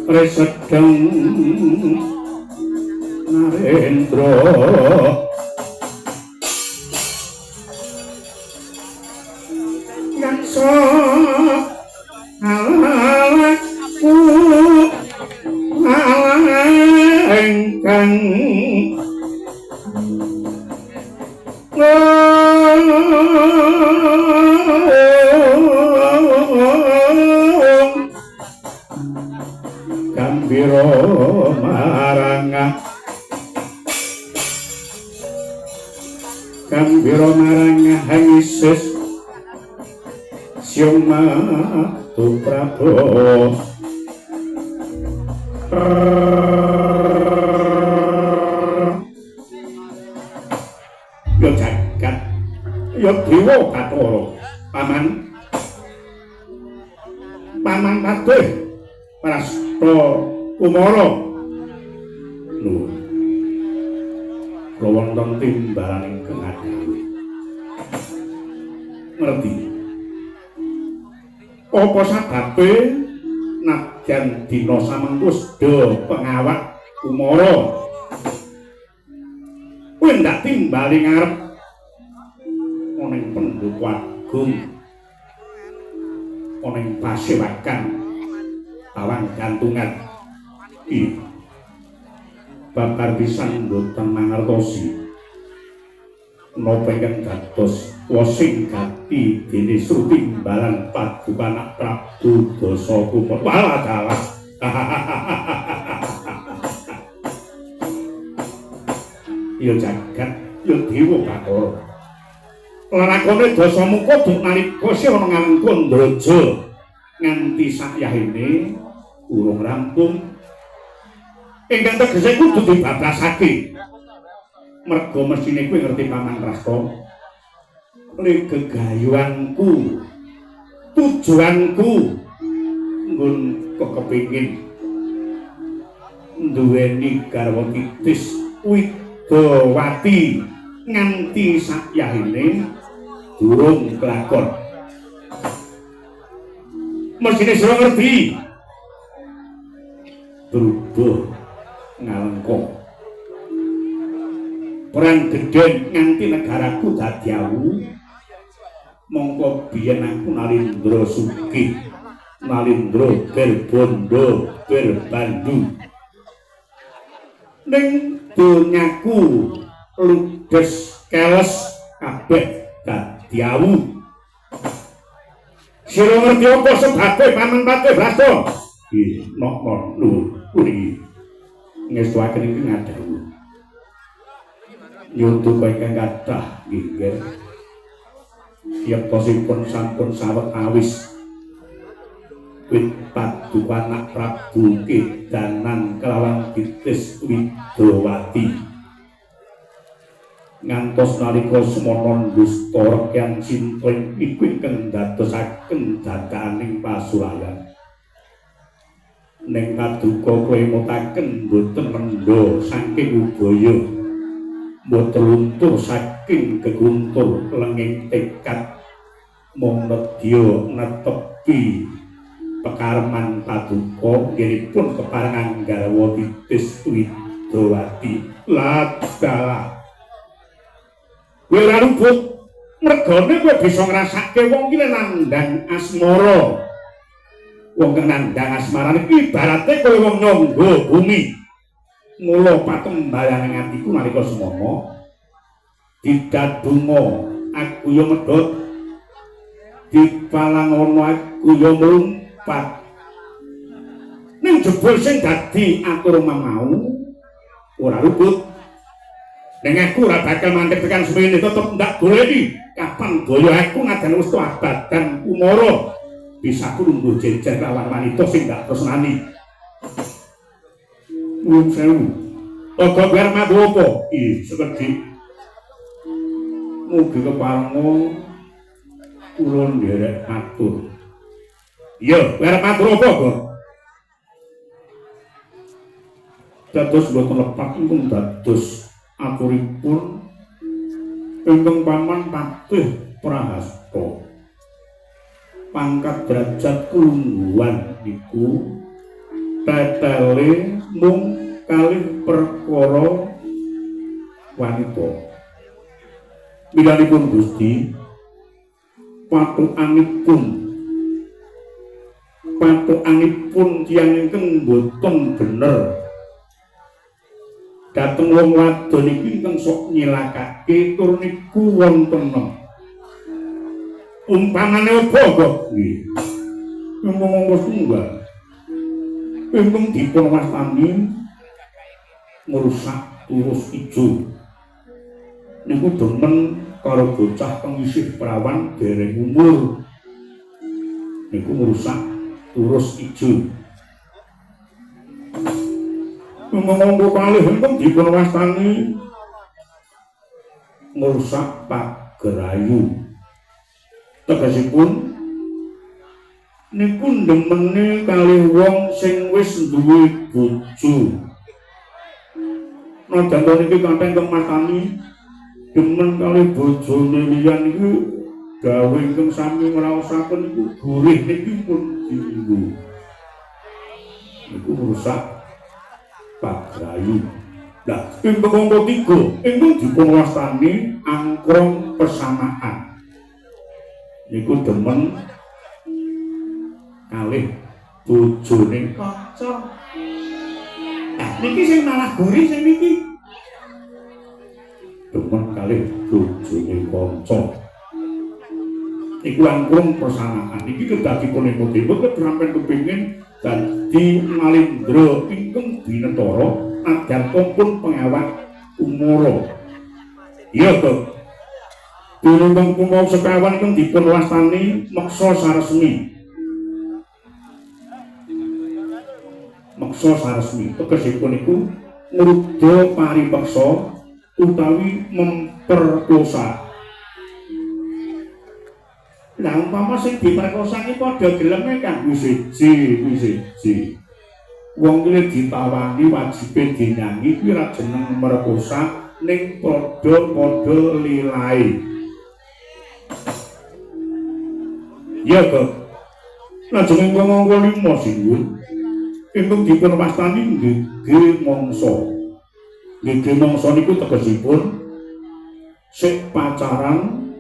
Presedeng Narendra Yaksa alaku ala engkang Gambira marang Hangisus Syoma tu Prabu yo jagat yo dewa Bathara paman paman padhe Prasta Kumara lho kula wonten timbalan ingkang adhawe ngerti apa sababe nadyan dina samengko sedha pengawak Kumara kowe ndak timbali ngarep ana ing Pendhapa Agung ana ing Pasewakan Tawang Gantungan iki babar pisan mboten mangertosi napa ingkang dados wasing gati dene Srutimbalan Paduka Prabu Dasakumara walah ya jagat ya dewa Bathara lakone Dasamuka duk nalika sira ana ngangkon Ndraja nganti sakyahine urung rampung ingkang tegese kudu dibablasake merga mesine kowe ngerti Paman Prasta le gegayuanku tujuanku nggon kepengin duweni garwa titis Widawati nganti sakyahine durung kelakon mesine sira ngerti berubah ngalengka perang gedhen nganti negaraku dadi awu mongko biyen aku Nalindra sugih Nalindra berbondo berbandu ning donyaku ludes keles kabeh dadi awu sira ngerti apa sebabe Paman Padhe Brasta nggih nok lho iki ngestuake iki ngadhawu nyuntuk ingkang kathah nggih yektosipun sampun sawet awis wit Paduka Prabu Kedanan kelawan Titis Widawati ngantos nalika semana dusta rekyang simpring iku ingkang dadosaken dadaning pasurayan ning Paduka kowe mutaken boten mendha saking ubaya mboten luntur saking geguntur lenging tekad mung nedya netepi pekareman Paduka nggihipun keparengan garwa Titis Widawati ladalah kowe ora luput mergane kowe bisa ngrasake wong iki nandhang asmara wong kang nandhang asmara iki ibarate kowe wong nyangga bumi mula patembalan ing atiku nalika semana didadunga aku ya medhot dipalangono aku ya mlumpat ning jebul sing dadi atur mau ora luput ning aku ora bakal mandheg tekan semene tetep ndak goleki kapan daya aku ngadan wis abadan Kumara bisa ku lungguh jejer lawan wanita sing ndak tresnani nuwun sewu Toga biar madu apa? Ih, seperti mugi keparenga kula nderek matur. Iya, biar matur apa, Gon? Dados boten lepat pun dados aturipun ingkang Paman Padhe Prahasta. Pangkat derajat kulungguhan niku tetele mung kalih perkara wanita. Bilanipun Gusti patukanipun tiyang ingkang boten bener dhateng wong wadon iki ingkang sok nyilakake tur niku wonten umpamane apa kok nggih ngomong tunggal ingkang dipun wastani merusak turus ijo niku demen karo bocah kang isih prawan dereng umur niku merusak turus ijo ngomong kalih ingkang dipun wastani merusak pagerayu tegesipun niku ndemene kalih wong sing wis duwe bojo. Najan niki kantheng kematani demen kalih bojone liyan niku gawe ingkang sami ngraosaken niku gurih niki pun dienggo. Niku rusak pagrayu. Lah, ing penganggo 3 ingkang dipun wastani angkrong pesamaan. Niku demen kalih bojone kanca. Niki sing malah gurih sing niki. Demen kalih bojone kanca. Iku angkrong pesamaan. Niki kedadi konek-konek sampeyan kepengin dadi malindra ingkang binetara agar pun pengawat umara. Iya to. Tinunggang pungkaw sekawan kang dipun wastani meksa saresmi. Meksa saresmi tegesipun iku ngrudha paripeksa utawi memperkosa. Lah umpama sing diperkosa iki padha geleme kanggo siji. Wong kuwi ditawani wajibe dinyanyi kuwi ra jeneng merkosa ning padha-padha lilahe. Ya kok. Lajeng ngomong 5 singgung. Ingkang dipun wastani nggih mangsa. Nggih mangsa niku tegesipun sik pacaran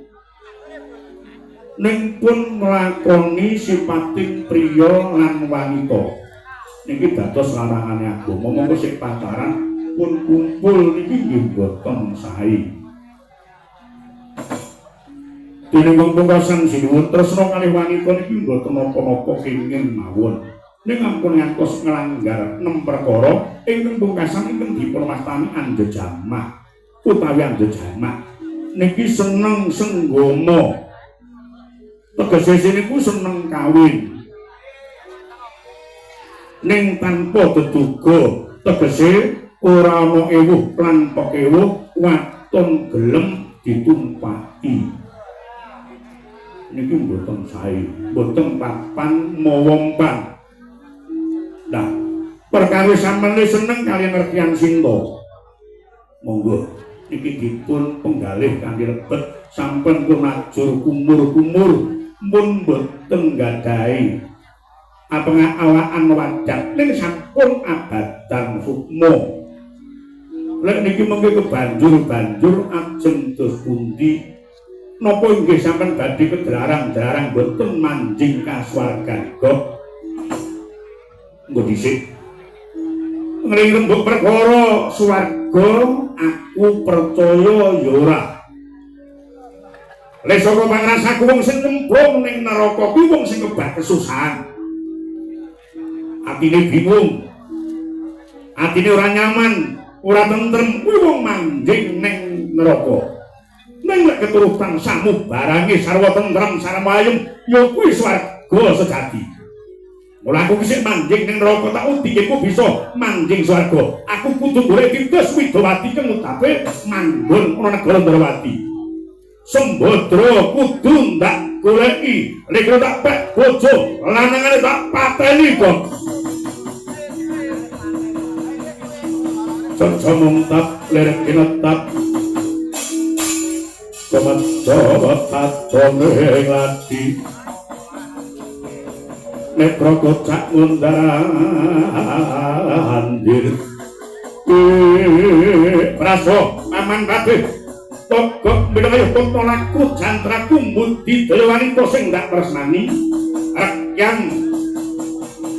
ning pun nglakoni sipating priya lan wanita. Niki dados larangane agama monggo sik pacaran pun kumpul niki nggih boten sae. Tinunggang pungkasan sinuwun tresna kalih wanita niki mboten napa-napa kenging mawon. Ning ampun ngantos nglanggar 6 perkara ingkang pungkasan ingkang dipun wastani anjejamah utawi anjejamah. Niki seneng senggama. Tegese niku seneng kawin. Ning tanpa teduga tegese ora ana ewuh lan pekewuh waton gelem ditumpaki. Niki mboten sae, mboten papan mawompan. Nah, perkawis sampeyan seneng kaliyan ngertian sinta. Monggo niki dipun penggalih kanthi lebet sampun kunajur kumur-kumur mun mboten gadhahi apengawaan wadah ning sampun abadan sukma. Lek niki mengke kebanjur-banjur ajeng dos pundi napa inggih sampean badhe kedrarang-drarang boten manjing kasuwargan kok. Nggo dhisik. Ngrembug perkara swarga aku percaya ya ora. Lek saka pangrasaku wong sing nyemplung ning neraka kuwi wong sing kebat kesusahan. Atine bingung, atine ora nyaman, ora tentrem, kuwi wong manjing ning neraka. Ning lek keturutan samu barange sarwa tentrem sarwa ayem, ya kuwi swarga sejati. Mula aku kisik manjing ning neraka tak undi iku bisa manjing swarga. Aku kudu golek Dindas Widowati kang utape manggon ana negara Ndrawati. Sembadra kudu ndak goleki, lek tak pek bojo lanangane tak pateni kok. Cocomungtap lerek kinetap kemencoba tatone lati nekro kocak ngundarandir praso aman kabeh pokok bidaya kontolaku jantraku mudi dewanita sing ndak tresnani rakyat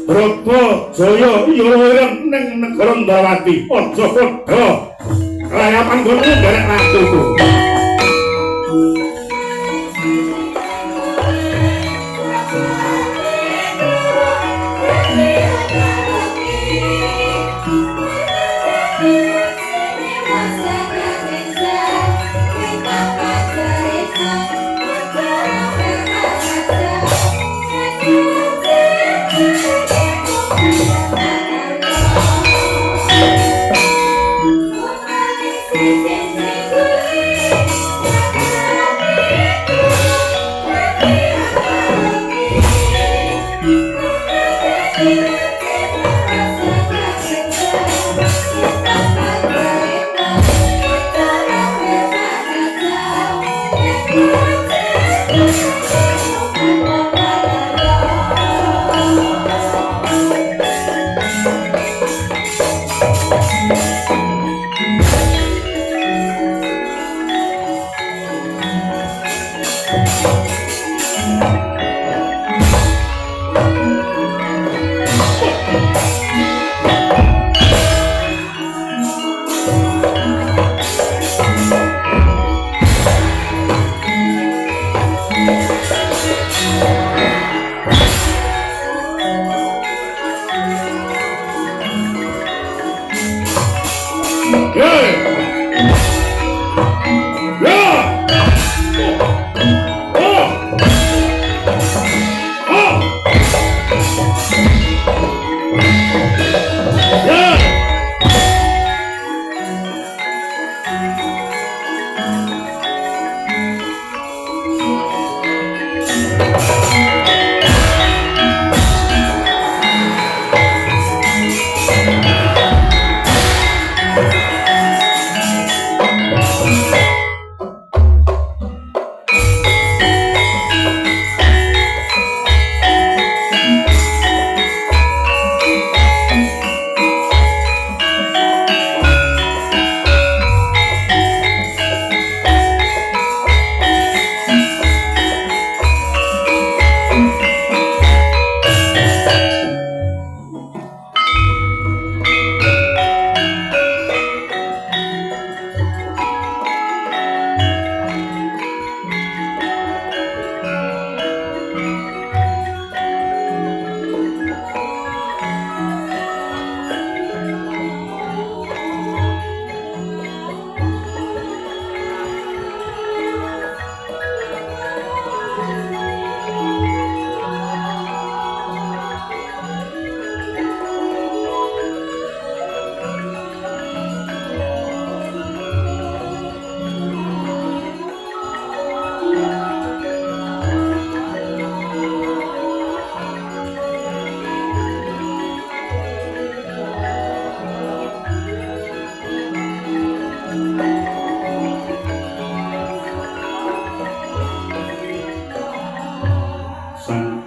Broto Jaya ireng ning negara Ndrawati aja padha kelayapan kono derek ratuku.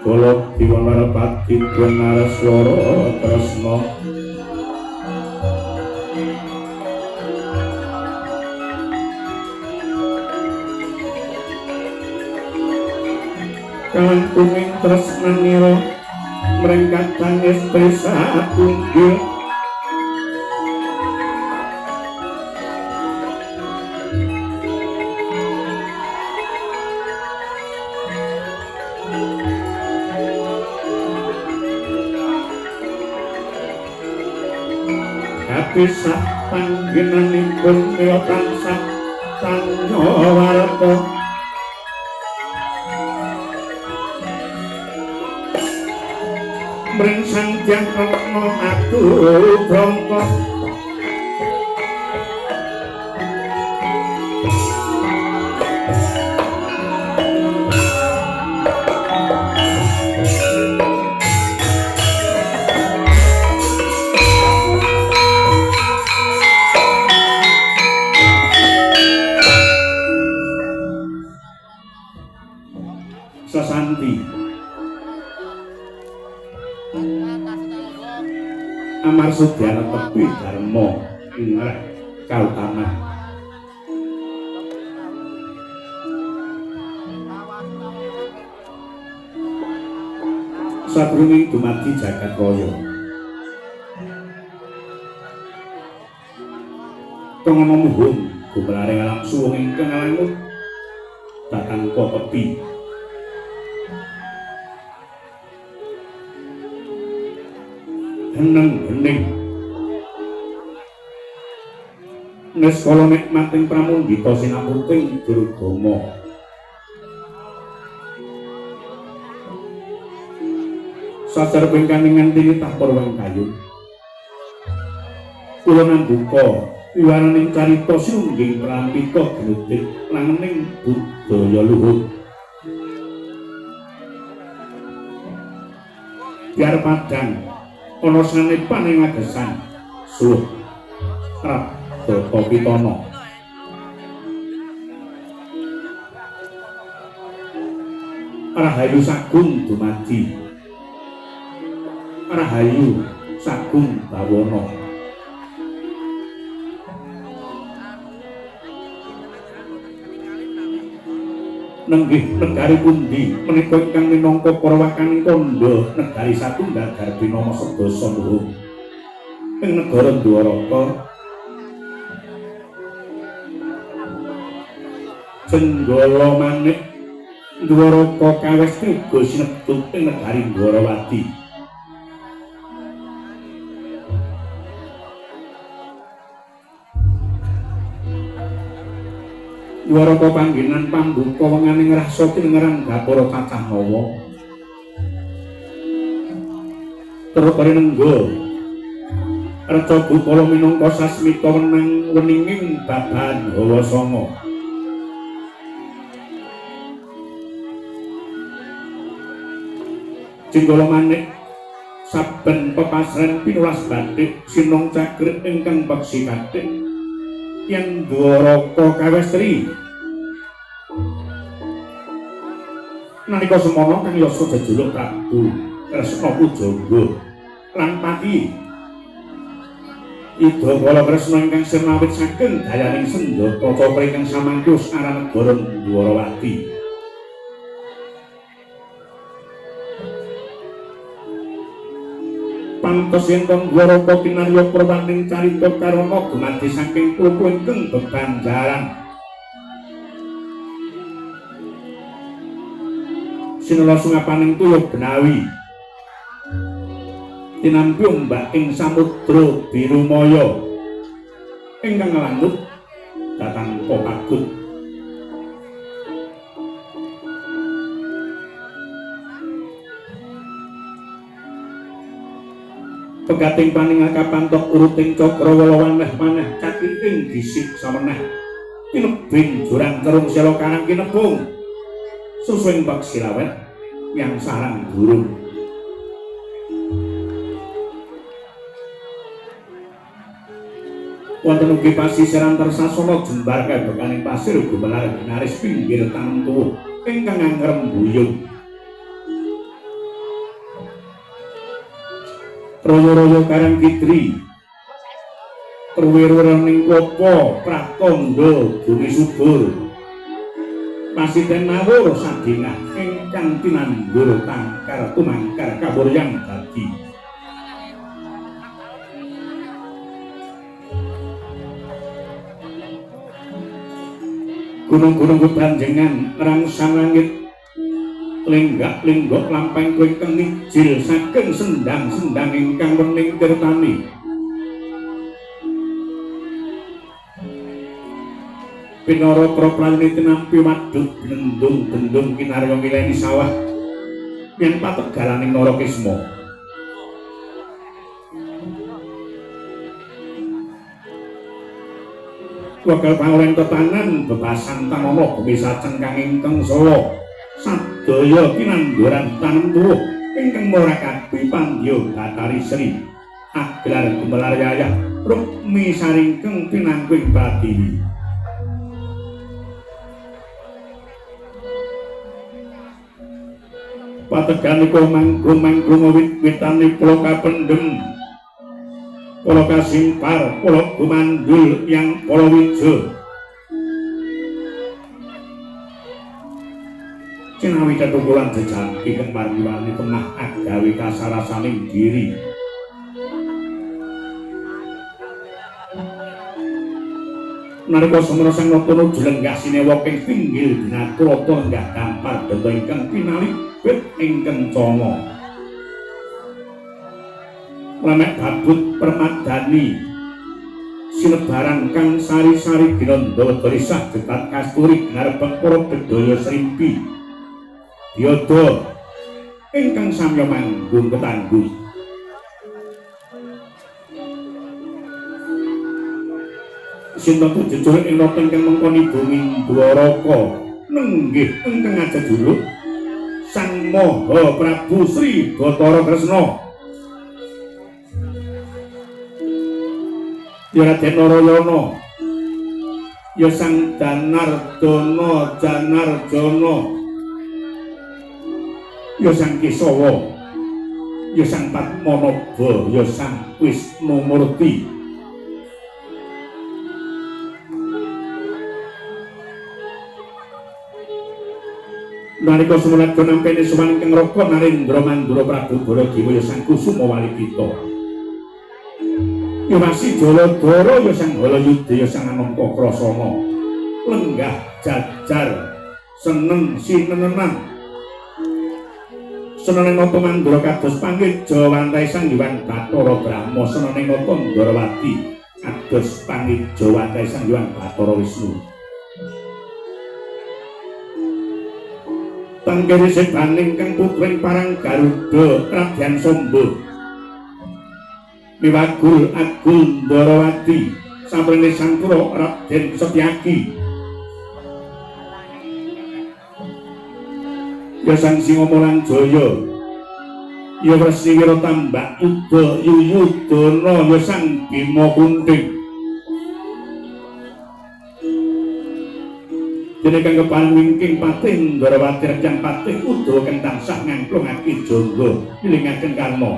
Golok diwanarapati Naraswara Tresna kawan kuning tresnanira mrengkatan istri satunggil bisa panggenanipun kaya tansah tanyawarta mring Sanghyang Rama atur brangka Amarsudhyana tepi dharma ngrek kautaman sadurunge dumadi jagat raya tangana muhun gumraring alam suwung ingkang alangut datang ka tepi heneng-heneng neskala nikmating pramundhita sinaputing Durgama sajareping kaningan tini tapur wengkayun kula nambuka wiwaraning carita sinungging prampita genetik langening budaya luhur biar padang ana sanepan ing agesan suh Prabowo Pitana Rahayu Sagung dumadi Rahayu Sagung Bawana nenggih negari pundi menika ingkang minangka Parawakaning Kandha negari satunggal garbi nama sedasa luhung ing negara Dwaraka Cenggala Manik Dwaraka kawis tiga sinebut ing negari Dwarawati Dwaraka panggenan pambuka wenganing rasa tinengerang Gapura cacah mawa Terpari nenggo Reca Bupala minangka sasmita wenang weninging babahan Hawa Sanga Cenggala Manik saben pepasren pinulas bathik sinong cakrit ingkang beksi bathik yen Dwaraka kawestri nalika semana kang yasa jejuluk Prabu Kresna Pujangga lan Pati Ida Bala Kresna ingkang sirnawit saking dayaning senjata cakra ingkang samangkus aran negara Dwarawati pantos yen Dwaraka kinarya prawaning carita karana dumadi saking pupu ingkang bebanjaran sinela sungapaning tuyuh Benawi tinampi ombak ing samudra biru maya ingkang nglanut dhateng pagut pegating paning kapantok uruting cakra walawaneh maneh cakiting disik sameneh kinebing jurang terung sela karang kinebung susuing bak silawet yang sarang durung wonten ugi pasisiran tersasana jembar kabekaning pasir gumelar ginaris pinggir tanem tuwuh ingkang ngrembuyung royo-royo Karang Kidri Perwira-ning Klapa Pratandha Bumi Subur Pasiten Mawur Sadingah ingkang tinandur tangkar tumangkar kaburyang dadi gunung-gunung bebanjengan rangsang langit lenggak-lenggok lampahing ingkang nijil saking sendang-sendang ingkang wening tirtani pinara prapraniti tinampi wadhuk bendung-bendung kinarya mileni sawah yen pategalaning Narakisma wakal pangulen tetanan bebasan tamana bumi sajeng kang ingkang sawa sadaya kinanduran tanem tuwuh ingkang marakabi pandya Batari Sri Aglar Gumelar Yayah Rukmi saringkeng pinangkuing Pratiwi pateganika manggung-manggung wit-witane pulo kapendhem pulo kasimpar pulo gumandul yang pulo wijo cinawi ketukulan jejaki kang margiwani tengah agawi kasarasaning diri nalika semana sang nata nuju lenggah sinewa ing pinggir Dinatrata lenggah gampar denta ingkang pinalibet ing kencana lamek babut permadani sinebaran kang sari-sari ginanda wedharisah jetat kasturi ngarebeng para bedhaya srimpi Yodo ingkang samya manggung ketangguh sinten jujur ing nata ingkang mengkoni bumi Dwaraka nenggih ingkang ajejuluk Sang Maha Prabu Sri Bathara Kresna ya Raden Narayana ya Sang Janardana Janarjana ya Sang Kesawa ya Sang Padmanaba ya Sang Wisnumurti nalika semulat nampene suwan kang raka Narendra Mandura Prabu Baladewa ya Sang Kusuma Walikita ya Wasi Jaladara ya Sang Halayuda ya Sang Anantakrasana lenggah jajar seneng sinenenan seneng nata Mandura kados pangija wantahe Sang Hyang Bathara Brahma seneng nata Ndarawati kados pangija wantahe Sang Hyang Bathara Wisnu tangkene sebaning kang putring parang Garuda Radyan Samba miwagul Agul Ndarawati saprene Sampura Raden Setyaki ya Sang Singamala Jaya ya Wresiwira Tambak Yuda Yuyudana ya Sang Bima Kunting dene kang keparing wingking Patih Ndarawati Rajan Patih Udawa kang tansah ngangklungake jangga ilingaken karma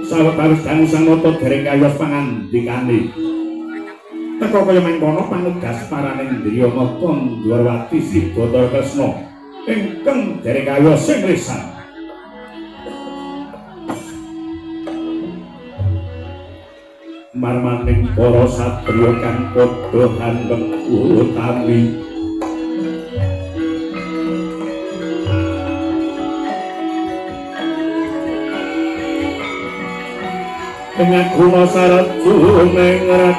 sawetawis dangu Sang Nata dereng kayos pangandikane teka kaya mangkono panugas paraning Indriya Nata Ndarawati Sri Bathara Kresna ingkang dereng kayos sing lisan marmaning para satriya kang padha handeng utami dengan guna sarat jumengrat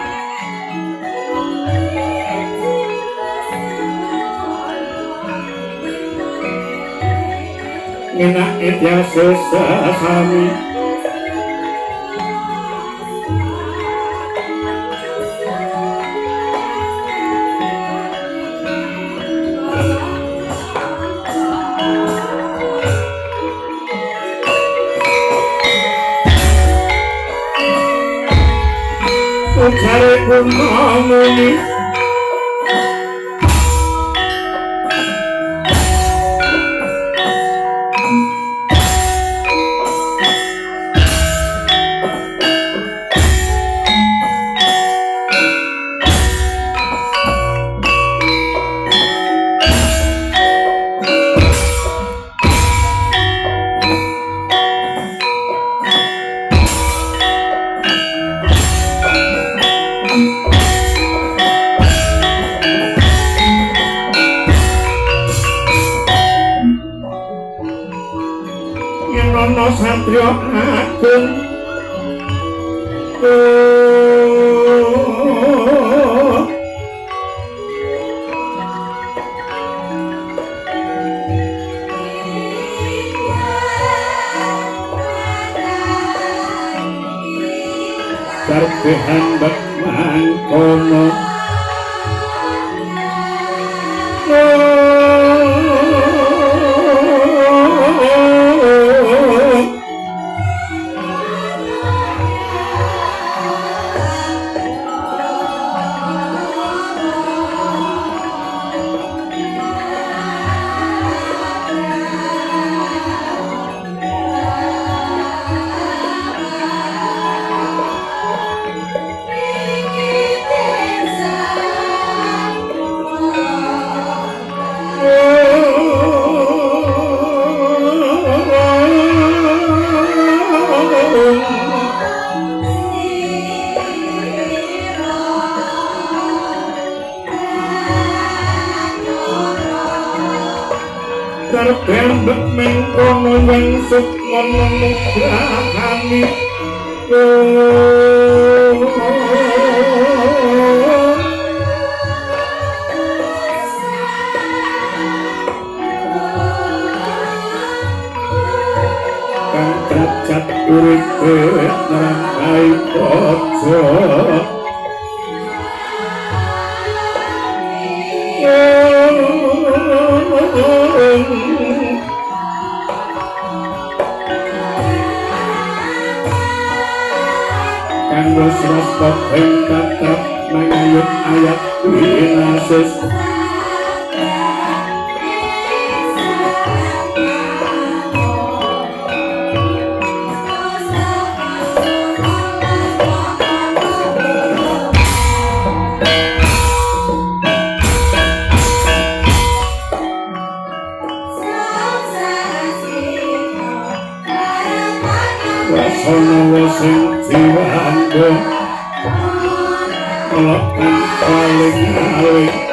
ngenak ityasa sesami Jare kumamuni Satria Agung Karbehan Mangkono Karpembek mengkono yang sukmono nugrahani kang derajat uripe nerangkai bojo kanggo srasta ing tatrap mangayut ayat winasis Ono sing diwando lapan paling aling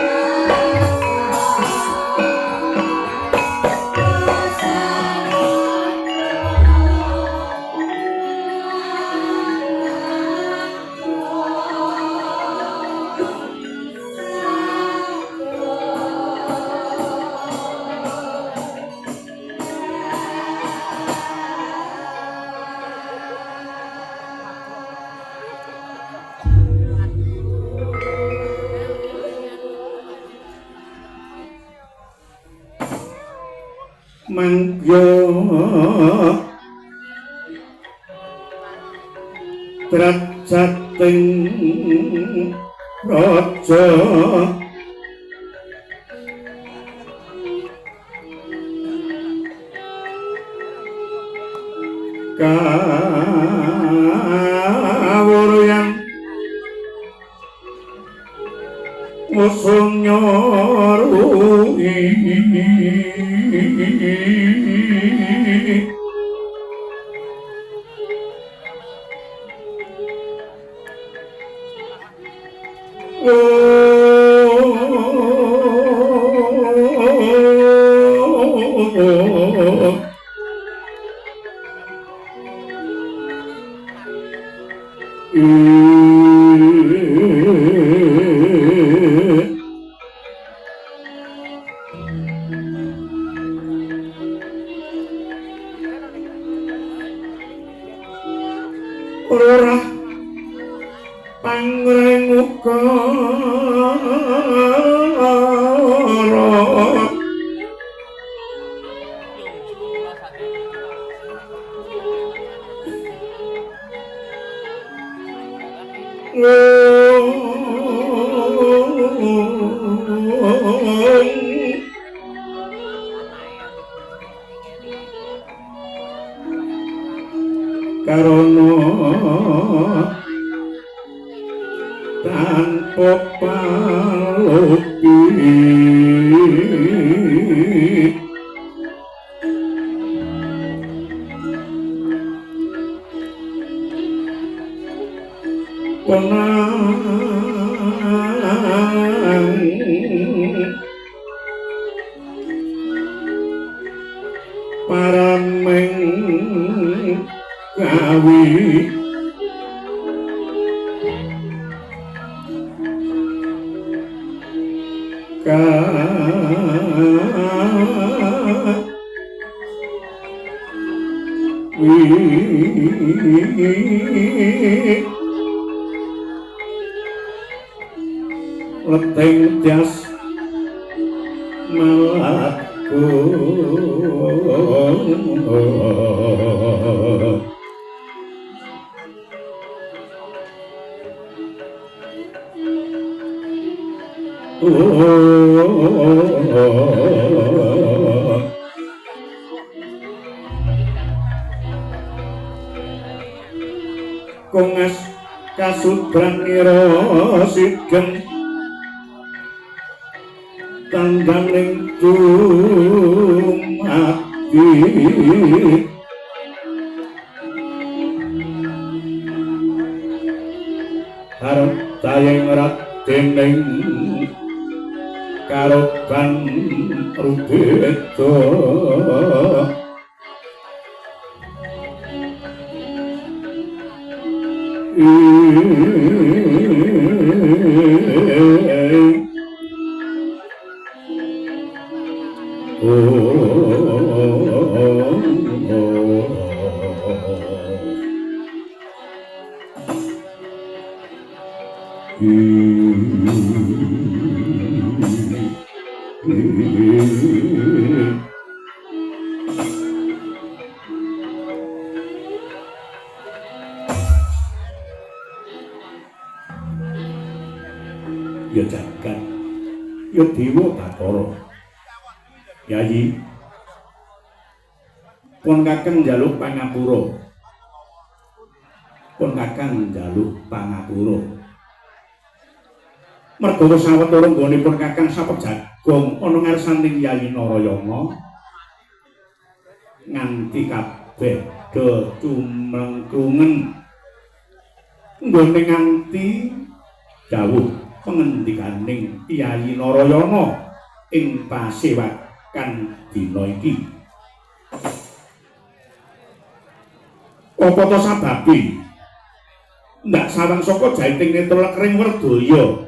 mangyo trajating raja kawuryan usung nyorui ora pangrenguka karono tanpa palupi penang parameng gawi leteng jas malatku kongas kasudran nira sigem tandhaning dumati harap tayang radening karoban rubeta ya jagat ya dewa Bathara. Yayi pun kakang njaluk pangapura. Pun kakang njaluk pangapura. Merga sawetara nggonipun kakang sapejagong ana ngarsaning Yayi Narayana nganti kabeh do cumlengkrungen nggone nganti dawuh pangendikaning Yayi Narayana ing pasewakan dina iki. Apa to sababe ndak sawang saka jaiting netra lekring Werdaya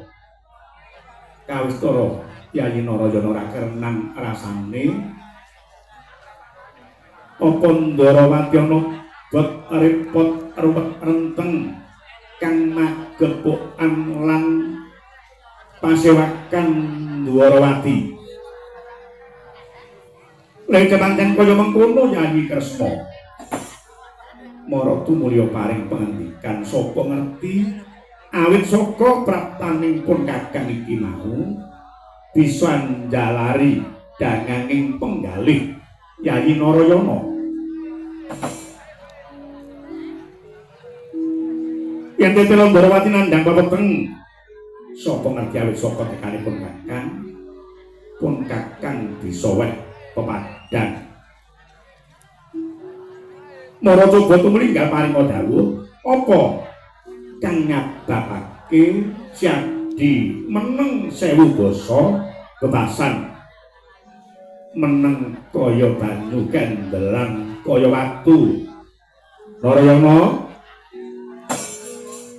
kawistara Yayi Narayana ora kerenang rasane apa Ndarawati ana bot repot ruwet renteng kang magepokan lan pasewakan Ndarawati. Lha kepancen kaya mengkono Yayi Kresna mara tumulya paring pangandikan sapa ngerti awit saka praptanipun kakang iki mau bisa njalari danganging penggalih Yayi Narayana. Yen tetelo Ndarawati nandhang pepeteng sapa ngerti awit saka tekanipun kakang pun kakang bisa weh pepadang. Mara coba tumlinggal paringa dawuh apa kang nyababake Syadi meneng 1000 basa bebasan meneng kaya banyu gendelan kaya watu. Narayana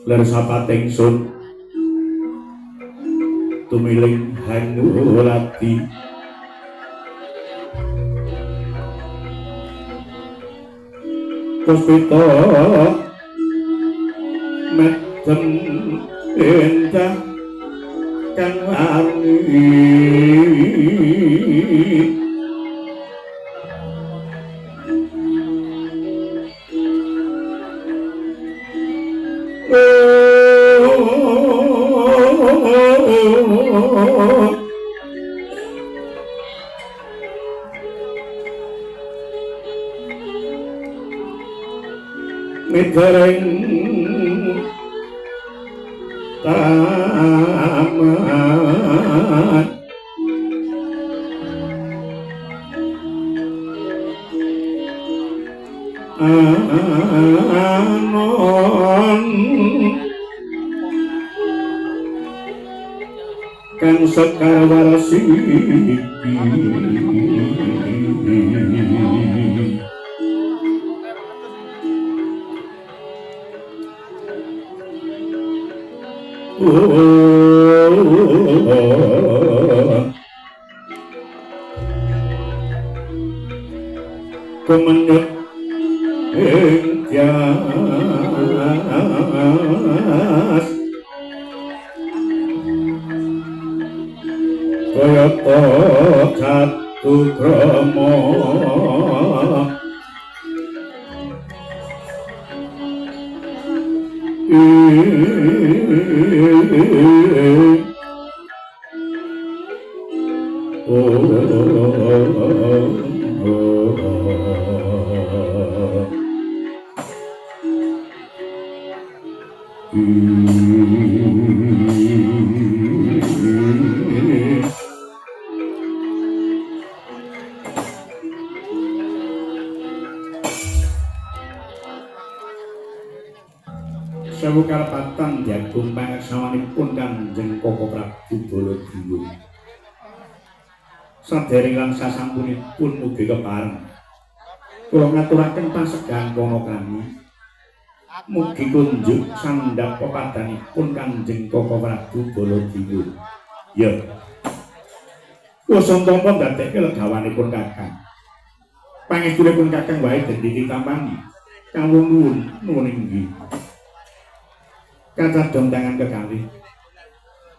ler sapating sun tumiling Hanulati puspita medem endah kang wani midereng taman anon kang sekar warsiki kumenyut ing tias kayata jatuh krama sewu karepatan diagung pangreksawanipun Kanjeng Koko Prabu Baladewa. Sadèrèng lan sasampunipun mugi kepareng kula ngaturaken pasegan kono kami mugi kunjuk sandhap pepadanipun Kanjeng Koko Prabu Baladewa. Ya Kusantama ndadekke legawanipun kakang pangestunipun kakang wae dadi ditampani kawula nuwun inggih kacadhong tangan kekalih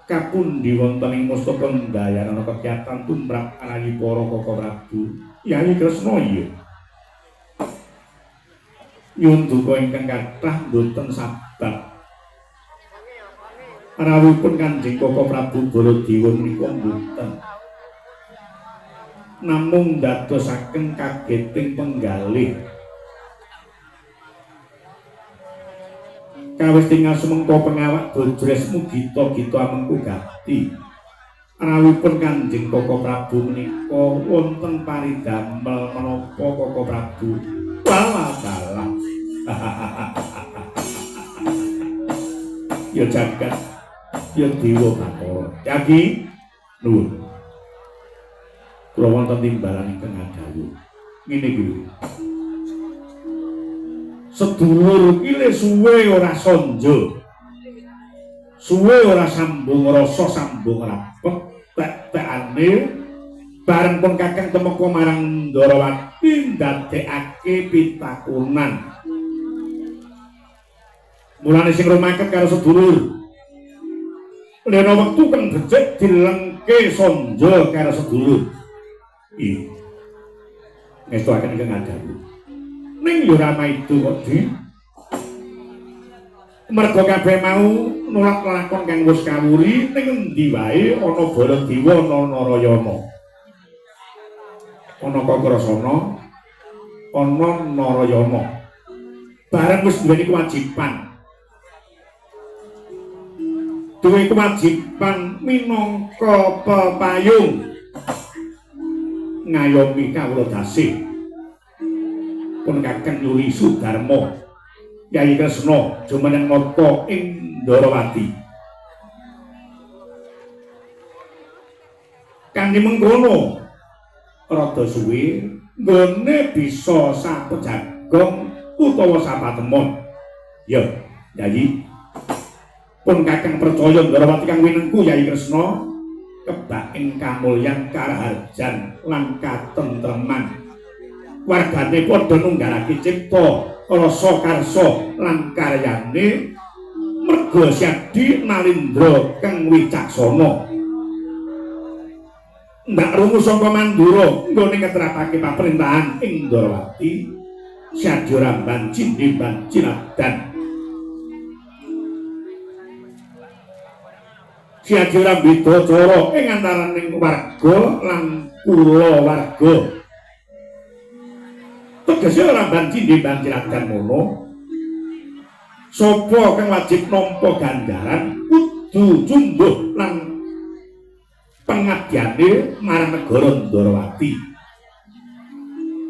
kapundi wonten ing mustaka ndayana kegiatan tumrap alahi para Koko Prabu Yayi Kresna iya nyun duka ingkang kathah mboten sabab rawuhipun Kanjeng Koko Prabu Baladewa menika mboten namung ndadosaken kageting penggalih kawis tinggal sumengko pengawak dodres mugita-gita amengku gati rawuhipun Kanjeng Koko Prabu menika wonten paridamel menapa Koko Prabu bala-bala ya jagat ya dewa Bathara yaki nuwun kula wonten timbalan ingkang adawuh ngene iki lho sedulur iki le suwe ora sonjo suwe ora sambung rasa sambung rapet tek-tekane bareng pun Kakang temeka marang Ndarawati ndadekake pitakunan mulane sing rumaket karo sedulur lena wektu kang becik dilengke sonjo karo sedulur iki ngestuaken ingkang adawuh ning yo ora maido kok Di mergo kabeh mau nulak lakon kang wis kawuri ning endi wae ana Baladewa ana Narayana ana Kakrasana ana Narayana bareng wis duweni kewajiban minangka pepayung ngayomi kawula dasih pun Kakang Yuli Sudarma Yayi Kresna jumeneng nata ing Ndarawati kanthi mengkono rada suwe nggone bisa sapejagong utawa sapatemon ya Yayi pun Kakang percaya Ndarawati kang winengku Yayi Kresna kebak ing kamulyan karaharjan lan katentreman wargane padha nunggalake cipta rasa karsa lan karyane merga Syadi Nalindra kang wicaksana ndak rungu saka Mandura nggone ngeterapake pamrentahan ing Ndarawati Syadi Ramban Cindimban Cinadan Syadi Rambida cara ing antaraning warga lan kulawarga tegese Ramban Cindimban Cinadan mono sapa kang wajib nampa ganjaran kudu jumbuh lan pengadyane marang negara Ndarawati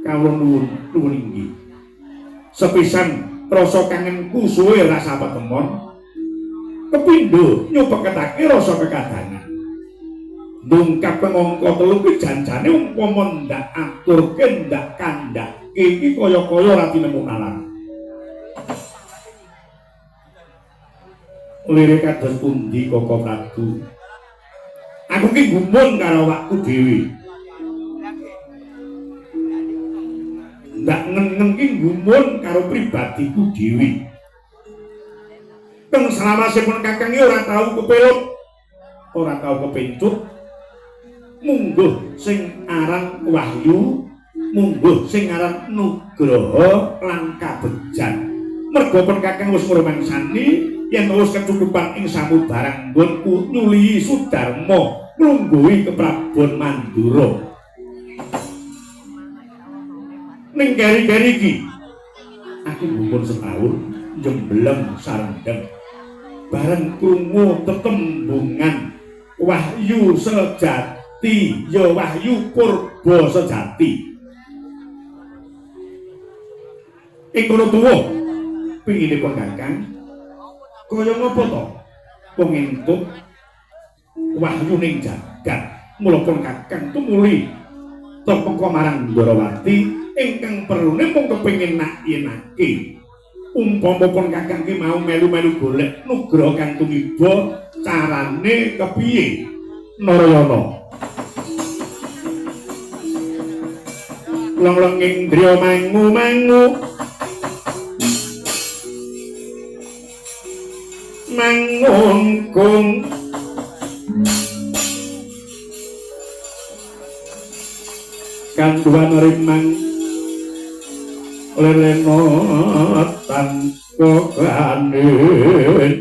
kawula nuwun inggih sepisan rasa kangenku suwe rasa patemon kepindho nyupeketake rasa kekadangan ndungkap pengangka telu ki janjane umpama ndak aturke ndak kandhake iki kaya-kaya ora tinemu nalar lirik kados pundi Koko Prabu aku ki gumun karo awakku dhewe ndak ngeneng ki gumun karo pribadiku dhewe kang selawasipun Kakang ora tau kepelut ora tau kepencut mungguh sing aran wahyu mungguh sing aran nugraha lan kabejan merga pun Kakang wis ngrumangsani yen wis kecukupan ing samubarang nggonku Yuli Sudarma nglungguhi keprabon Mandura ning gari-gari iki aku gumun setahun jembleng sarendeng bareng krungu tetembungan wahyu sejati ya wahyu purba sejati ing kono tuwa pinginipun Kakang kaya ngapa to pengentuk wahyu ning jagat mula pun Kakang tumuli temeka marang Ndarawati ingkang perlune mung kepengin nak-yenake umpama pun Kakang ki mau melu-melu golek nugraha kang tumiba carane kepiye Narayana long-longing driya mangu-mangu mangungkung kanduan rimang leleno tanpa kanin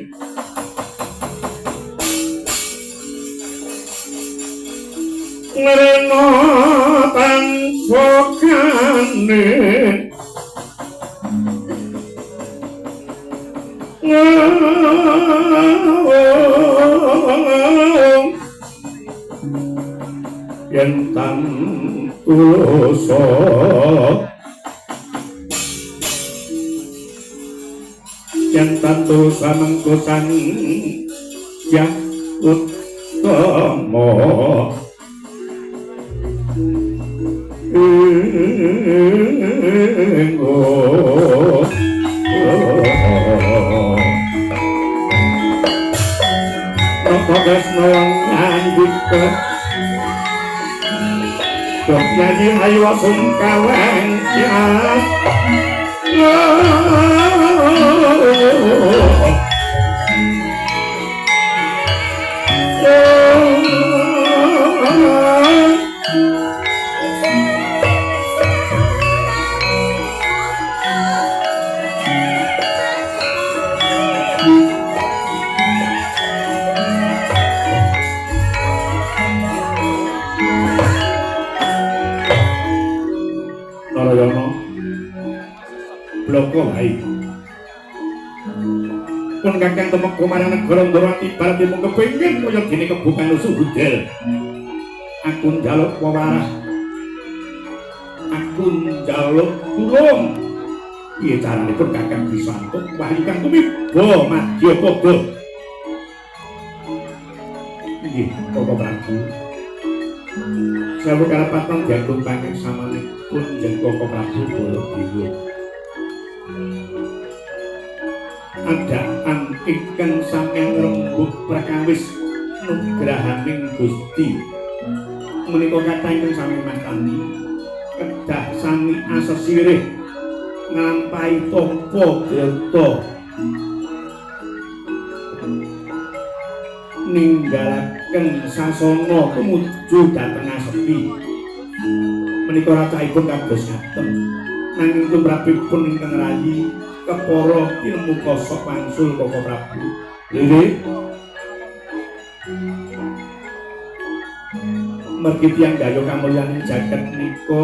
ngrena tansokane yen tantusa yen tantusa mengkosan yang utama Tresno ngandika dok nyanyi ayu sungkawan jas Bloko hai pun kakang temeko marang negara Ndrawati barat mung kepengin kaya dene kebukan usuh budal aku njaluk pewarah aku njaluk tulung piye caranipun kakang bisa antuk wahyu kang tumiba madya pada nggih Bapak Prabu sawu karepatan diatur panging samanipun jeneng Bapak Prabu Baladewa adaan ingkang sampeyan rembug prakawis nugrahaning Gusti menika kathah ingkang sami makani kedah sami asesirih nglampahi tampa grata ninggalaken sasana tumuju dhateng Asepi menika racahipun kados ngaten nanging tumrapipun ingkang rayi kepara ilmu kosok wangsul Bapak Prabu nggih mergi tiyang daya kamulyaning jagat nika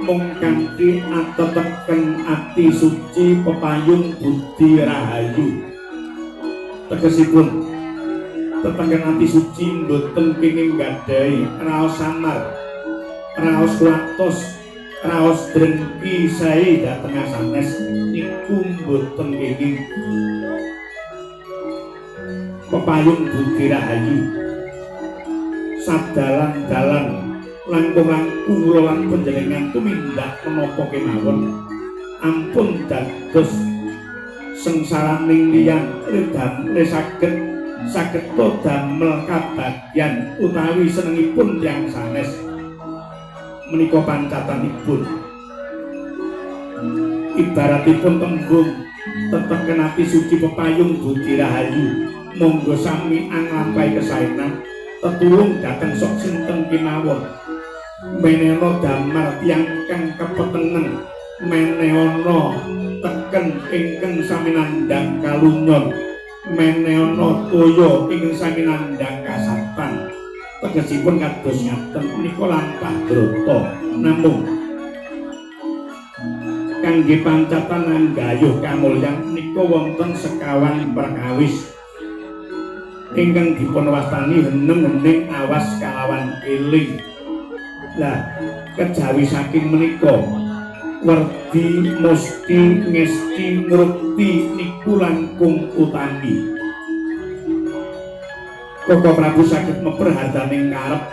mung kanthi ateteken ati suci pepayung budi rahayu tegesipun tetengken ati suci mboten kenging gadhahi raos samar raos latos raos drengki sae dhateng sanes niku mboten kenging pepayung budi rahayu sadalan-dalan langkung-langkung kula lan panjenengan tumindak menapa kemawon ampun dados sengsaraning liyan redamel saged damel kabagyan utawi senengipun tiyang sanes menika pancatanipun ibaratipun tembung teteken ati suci pepayung budi rahayu monggo sami anglampahi kesaenan tetulung dhateng sok sinten kemawon menena damar tiyang kang kepetengen menena teken ingkang sami nandhang kalunyon menena toya ingkang sami nandhang kasatan tegesipun kados ngaten menika lampah drata namung kangge pancatan anggayuh kamulyan menika wonten sekawan perkawis ingkang dipun wastani heneng-heneng awas kalawan eling. Lah kejawi saking menika werdi musti ngesti ngrukti niku langkung utami. Bapak Prabu saged meperhadaning karep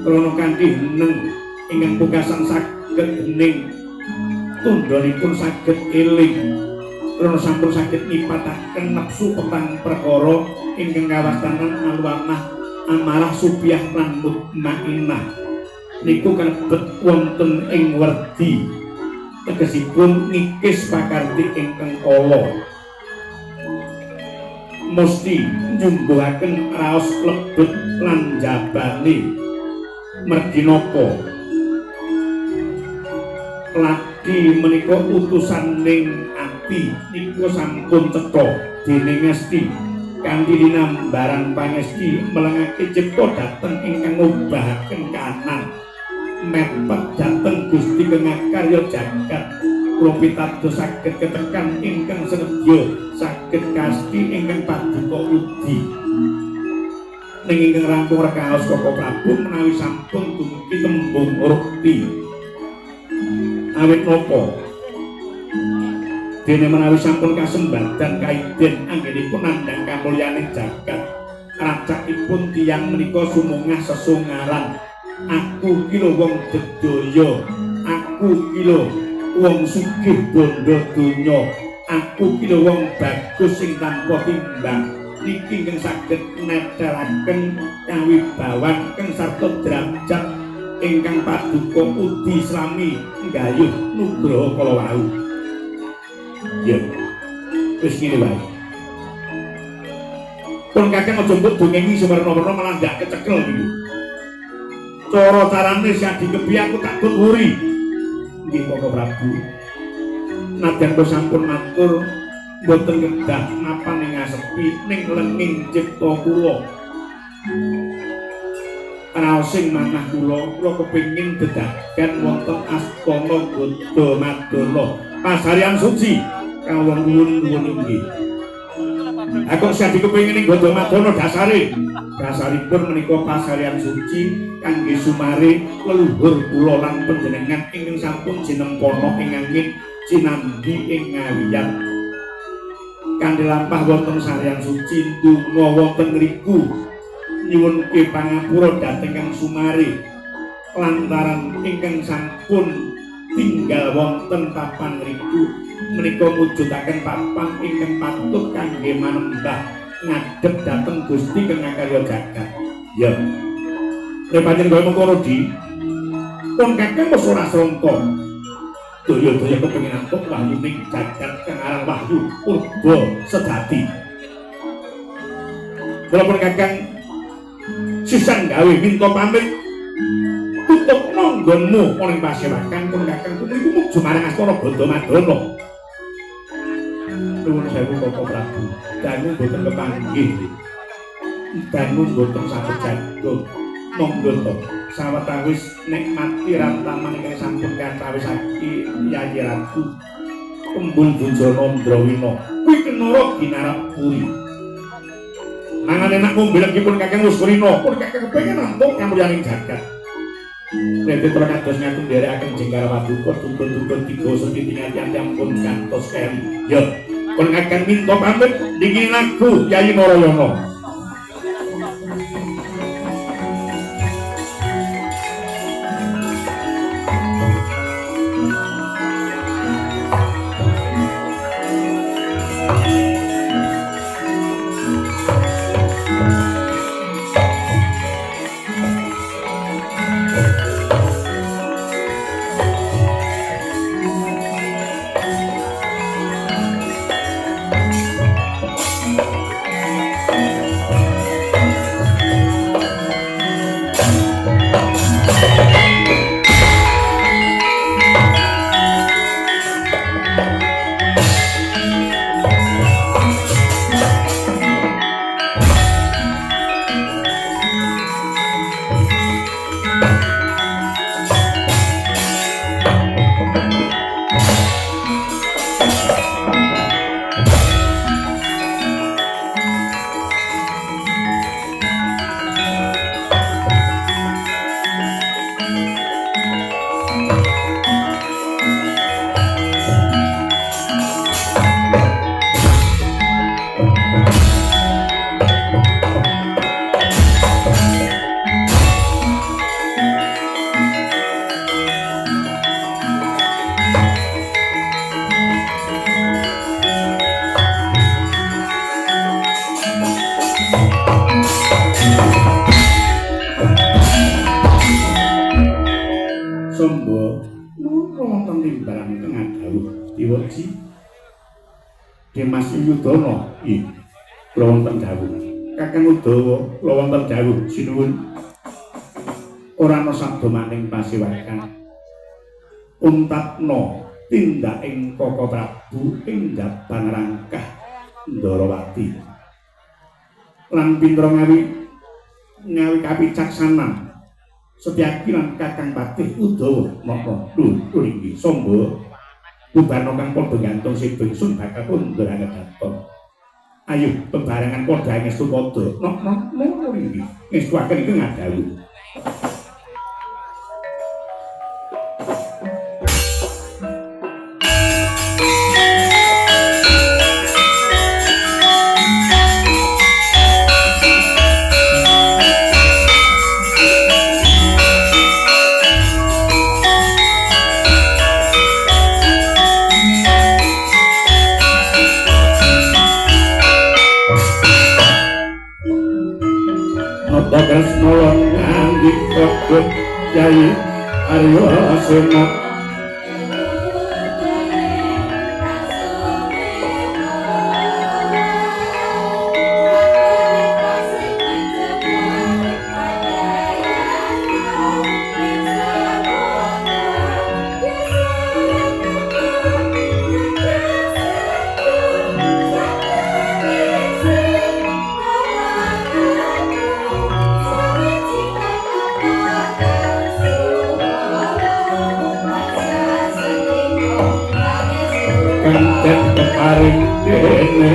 krana kanthi heneng ingkang pungkasan saged hening tundhanipun saged eling krana sampun saged nipataken nepsu petang perkara ingkang kawastanan alwamah amarah supiah lan mutmainah niku kalebet wonten ing werdi tegesipun ngikis pakarti ingkang kala musti njumbuhaken raos lebet lan jabane mergi napa lagi menika utusan ning ati niku sampun cetha dening Ngesti kanthi linambaran pangesti melengake cipta dhateng ingkang ngubahaken kanan mepet dhateng Gusti Kengakarya jagat kula pitados saged ketekan ingkang senedya saged kasti ingkang paduka udi ning ingkang rampung rekaos Koko Prabu menawi sampun dumugi tembung rukti awit napa dene menawi sampun kasembadan kaiden anggenipun nandhang kamulyaning jagat racakipun tiyang menika sumungah sesunggalan aku ki lho wong dedaya aku ki lho wong sugih bondo donya aku ki lho wong bagus sing tanpa timbang niki ingkang saged netelaken kawibawan kang sarta derajat ingkang paduka udi slami nggayuh nugraha kala wau. Ya, wis ngene wae. Pun kakek aja mbok dongengi semerno-merno malah ndak kecekel niku. Cara carane sak dikepi aku tak wuri. Nggih Koko Prabu. Nadyan kula sampun matur mboten kedah napa ning ngasepi ning lenging cipta kula. Raosing manah kula kepengin dedagan wonten astana Gada Madana Pasaryan Suci. Kawon nuwun inggih. Aku sak dikepengin ing Gada Madana dasaripun menika Pasaryan Suci kangge sumare leluhur kula lan panjenengan ingkang sampun jinempana ing angin sinambi ing ngawiyat. Kanthi lampah wonten Pasaryan Suci ndonga wonten ngriku nyuwunke pangapura dhateng Kang Sumare lantaran ingkang sampun tinggal wonten papan ngriku menika mujudaken papan ingkang patut kangge manembah ngadhep dhateng Gusti Kengakarya jagat. Ya. Nek pancen kowe mengkono di pun kakang wis ora srangka. Daya-daya kepengin antuk wahyu ning jagat kang aran wahyu purba sejati. Kula pun kakang sisan gawe minta pamit tutup nonggonmu ning pasewakan pun kakang niku muju marang astana Gada Madana. Nuwun sewu Koko Prabu. Dangu boten kepanggih. Dangu boten saged jagung. Monggo to sawetawis nikmati rantaman ingkang sampun kacawisake Yayi Ratu Kembul Bunjana Ndrawina. Kuwi kenara ginarap puri. Mangan enak mobilipun kakang Uskurina, pun kakang kepengin namung kamulyaning jagat. Nek tetra kados ngaten nderekaken jengkar paduka tuntun-tuntun tiga sedhitingan tiyang pun kantos keri. Ya, pun kakang minta pamit niki lagu Yayi Narayana. Dimas Yudana iki kula wonten dawuh. Kakang Udawa kula wonten dawuh sinuwun. Ora ana sabda maning pasewakan. Untatna tindaking Koko Prabu ing Jabang Rangkah Ndarawati. lan pinter ngawi kapicaksanan Setyaki lan Kakang Patih Udawa napa lho iki sombo bubarno kang padha gantung sing bengsun bakal kondur anget-anget. Ayo bebarengan padha ngestu padha ngono iki ngestuaken iki ngadalu. Tresno ngangge kebet Kyai Arya Sena kanten keparing dene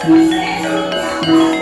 Thank you.